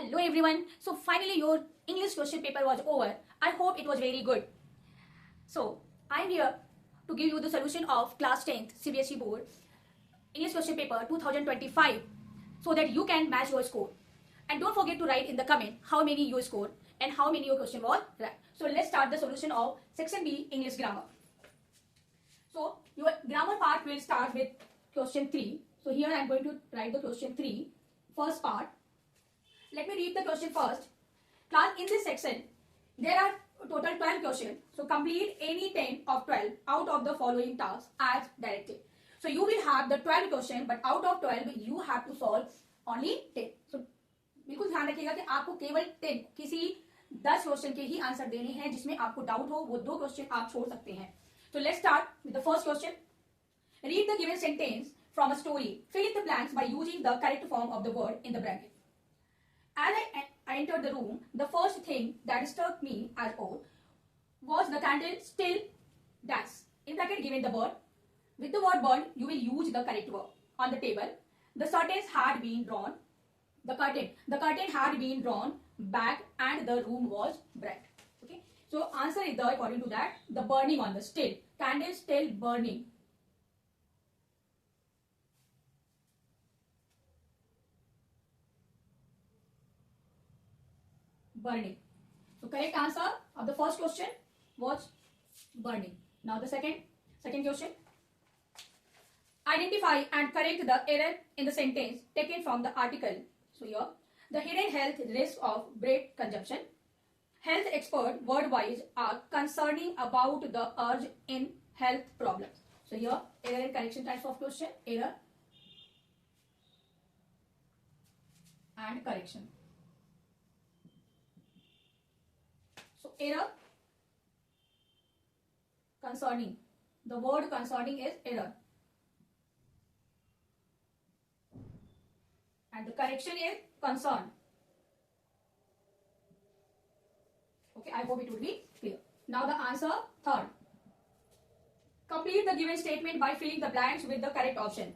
Hello everyone. So finally your English question paper was over. I hope it was very good. So I'm here to give you the solution of class 10th CBSE board English question paper 2025 so that you can match your score. And don't forget to write in the comment how many you scored and how many your question was right. So let's start the solution of section B English grammar. So your grammar part will start with question 3. So here I'm going to write the question 3 first part. Let me read the question first. Class, in this section, there are total 12 questions. So complete any 10 of 12 out of the following tasks as directed. So you will have the 12 question, but out of 12 you have to solve only 10. So बिल्कुल ध्यान रखिएगा कि आपको केवल 10 किसी 10 question के ही answer देने हैं जिसमें आपको डाउट हो, वो 2 क्वेश्चन आप छोड़ सकते हैं. So let's start with the first question. Read the given sentence from a story. Fill in the blanks by using the correct form of the word in the bracket. As I entered the room, the first thing that struck me as odd was the candle still dash. In bracket given the word. With the word burn, you will use the correct verb. On the table, the curtains had been drawn. The curtain had been drawn back and the room was bright. Okay. So answer is the according to that the burning on the still. Candle still burning. Burning. So correct answer of the first question was burning. Now the second question. Identify and correct the error in the sentence taken from the article. So here the hidden health risk of bread consumption. Health experts worldwide are concerning about the urge in health problems. So here error and correction types of question, error and correction. So error concerning. The word concerning is error. And the correction is concern. Okay, I hope it will be clear. Now the answer third. Complete the given statement by filling the blanks with the correct option.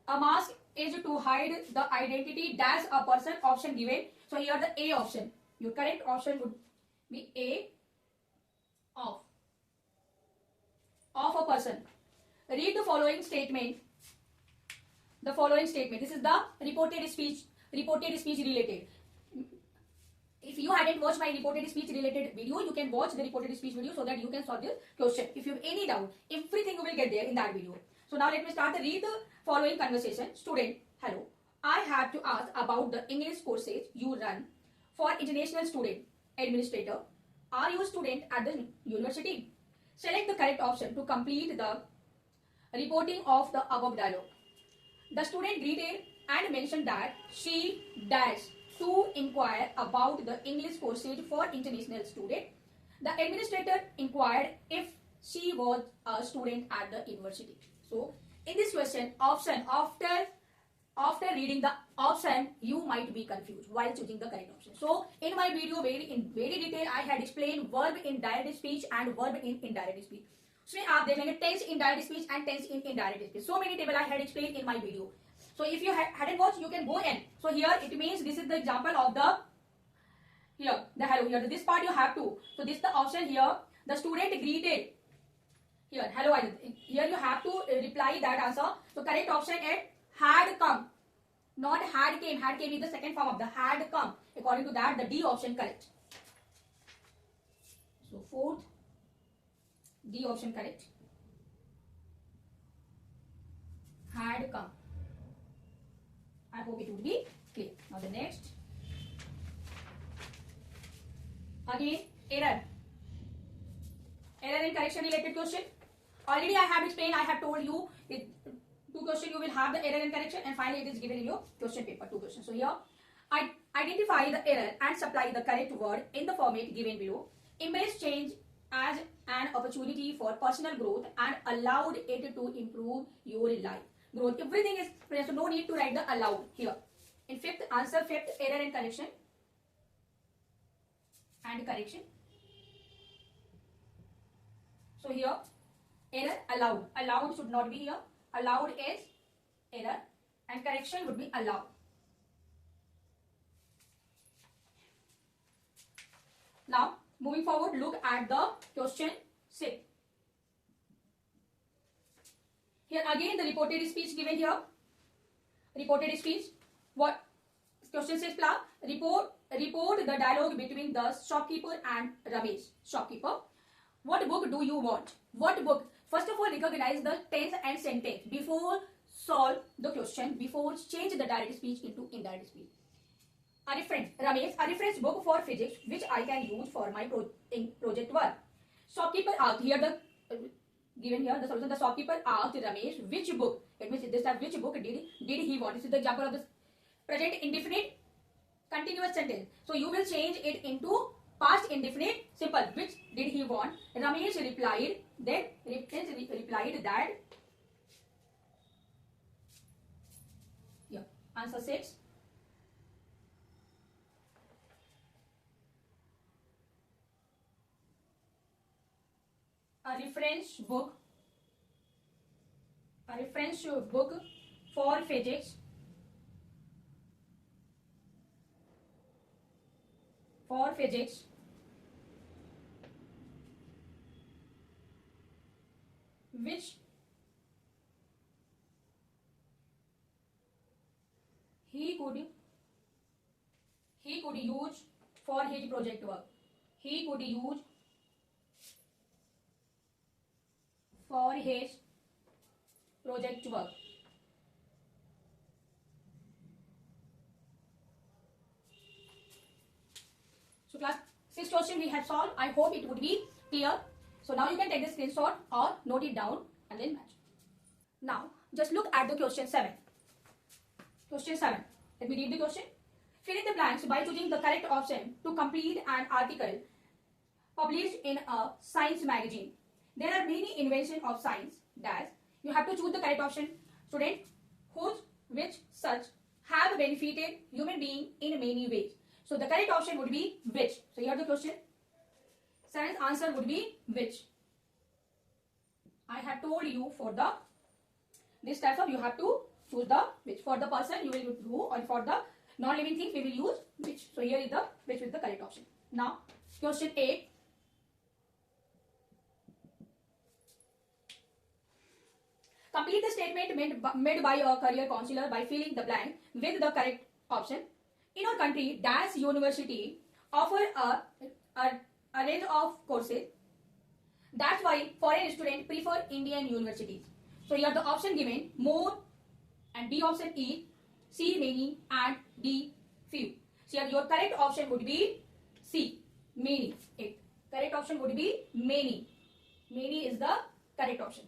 A mask is to hide the identity dash a person, option given. So here the A option. Your correct option would be A of a person. Read the following statement. The following statement. This is the reported speech related. If you hadn't watched my reported speech related video, you can watch the reported speech video so that you can solve this question. If you have any doubt, everything you will get there in that video. So now let me start to read the following conversation. Student, hello. I have to ask about the English courses you run for international student. Administrator, are you a student at the university? Select the correct option to complete the reporting of the above dialogue. The student greeted and mentioned that she dashed to inquire about the English courses for international student. The administrator inquired if she was a student at the university. So in this question, option after reading the option, you might be confused while choosing the correct option. So in my video, in very detail, I had explained verb in direct speech and verb in indirect speech. उसमें आप देख लेंगे tense in direct speech and tense in indirect speech. So many table I had explained in my video. So if you hadn't watched, you can go in. So here it means this is the example of the hello. Here this part you have to. So this is the option here. The student greeted. Here hello. Here you have to reply that answer. So correct option is had come, not had came. Had came is the second form of the had come. According to that, the D option correct. So fourth, D option correct. Had come. I hope it would be clear. Now the next. Again, error. Error and correction related question. Already I have explained, I have told you, 2 questions you will have the error and correction, and finally it is given in your question paper, 2 questions. So here, identify the error and supply the correct word in the format given below. Embrace change as an opportunity for personal growth and allowed it to improve your life. Growth, everything is present, so no need to write the allowed here. In fifth, answer fifth, error and correction. So here, error, allowed. Allowed should not be here. Allowed is error and correction would be allowed. Now, moving forward, look at the question 6. Here again the reported speech given here. Reported speech. What? Question 6 plus report the dialogue between the shopkeeper and Ramesh. Shopkeeper. What book do you want? What book? First of all, recognize the tense and sentence before solve the question, before change the direct speech into indirect speech. A reference, Ramesh, a reference book for physics which I can use for my project work. Shopkeeper asked, here the given here the solution. The shopkeeper asked Ramesh which book. It means this time which book did he want. This is the example of the present indefinite continuous sentence. So you will change it into past indefinite simple. Which did he want? Ramesh replied. Then replied that. Yeah. Answer 6. A reference book for physics which he could use for his project work. He could use for his project work. So class 6 question we have solved. I hope it would be clear. So now you can take the screenshot or note it down and then match. Now just look at the question 7. Question 7. Let me read the question. Fill in the blanks by choosing the correct option to complete an article published in a science magazine. There are many inventions of science. Dash. You have to choose the correct option. Student, which such have benefited human being in many ways. So the correct option would be which. So here the question. Seventh answer would be which. I have told you for the this type of you have to choose the which. For the person you will do, or for the non-living things we will use which. So here is the which is the correct option. Now question 8. Complete the statement made by a career counselor by filling the blank with the correct option. In our country, dash university offer a range of courses. That's why foreign students prefer Indian universities. So here the option given more, and B option is C many and D few. So here your correct option would be C many. Correct option would be many. Many is the correct option.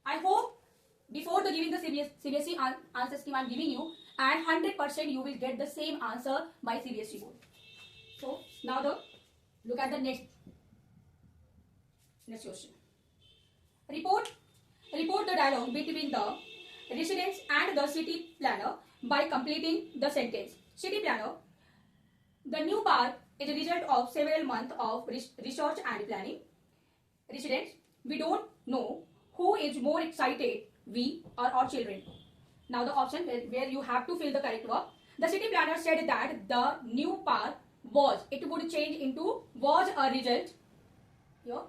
I hope before the giving the CBSE answer scheme I am giving you, and 100% you will get the same answer by CBSE board. So now look at the next question. Report the dialogue between the residents and the city planner by completing the sentence. City planner, the new park is a result of several months of research and planning. Residents, we don't know who is more excited, we or our children. Now the option where you have to fill the correct word. The city planner said that the new park was, it would change into was a result. Here,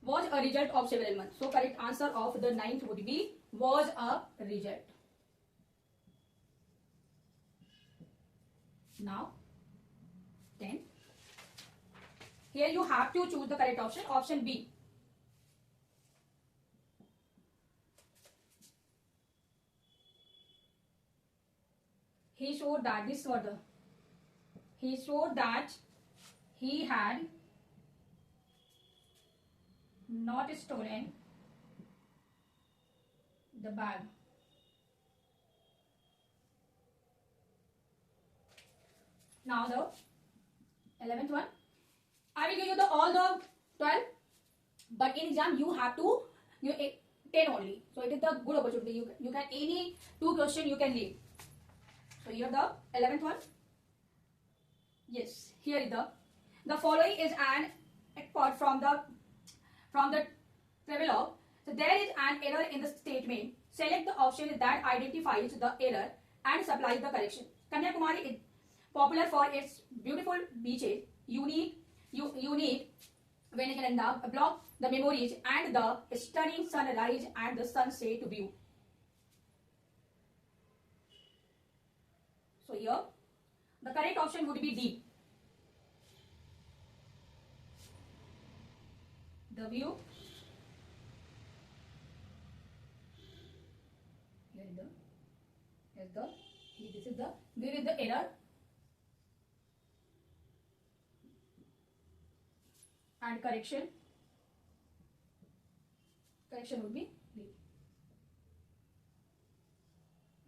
was a result of several months. So correct answer of the 9th would be was a result. Now 10. Here you have to choose the correct option. Option B. He showed that he had not stolen the bag. Now the 11th one. I will give you all the 12, but in exam you have to 10 only. So it is the good opportunity. You can any 2 question you can leave. So here the 11th one. Yes, here is the following is an export from the travelogue. So there is an error in the statement. Select the option that identifies the error and supplies the correction. Kanyakumari is popular for its beautiful beaches. unique Venezuela block the memories and the stunning sunrise and the sunset view. So here the correct option would be D. The view. Here is there is the error. And correction would be B.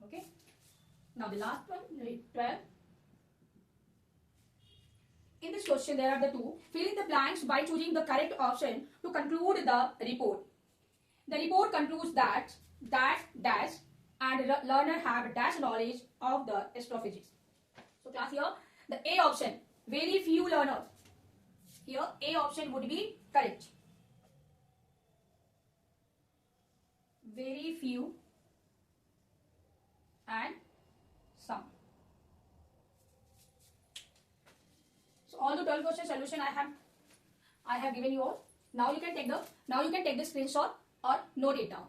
Okay. Now the last one, 12. In this question, there are the two. Fill in the blanks by choosing the correct option to conclude the report. The report concludes that dash and learner have dash knowledge of the astrophysics. So class, here the A option, very few learners. Here A option would be correct. Very few and some. So all the 12 question solution I have given you all. Now you can take the screenshot or note it down.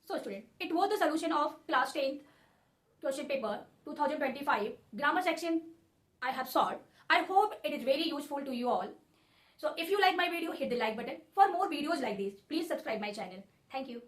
So student, it was the solution of class 10th question paper 2025 grammar section I have solved. I hope it is very useful to you all. So if you like my video, hit the like button. For more videos like this, please subscribe my channel. Thank you.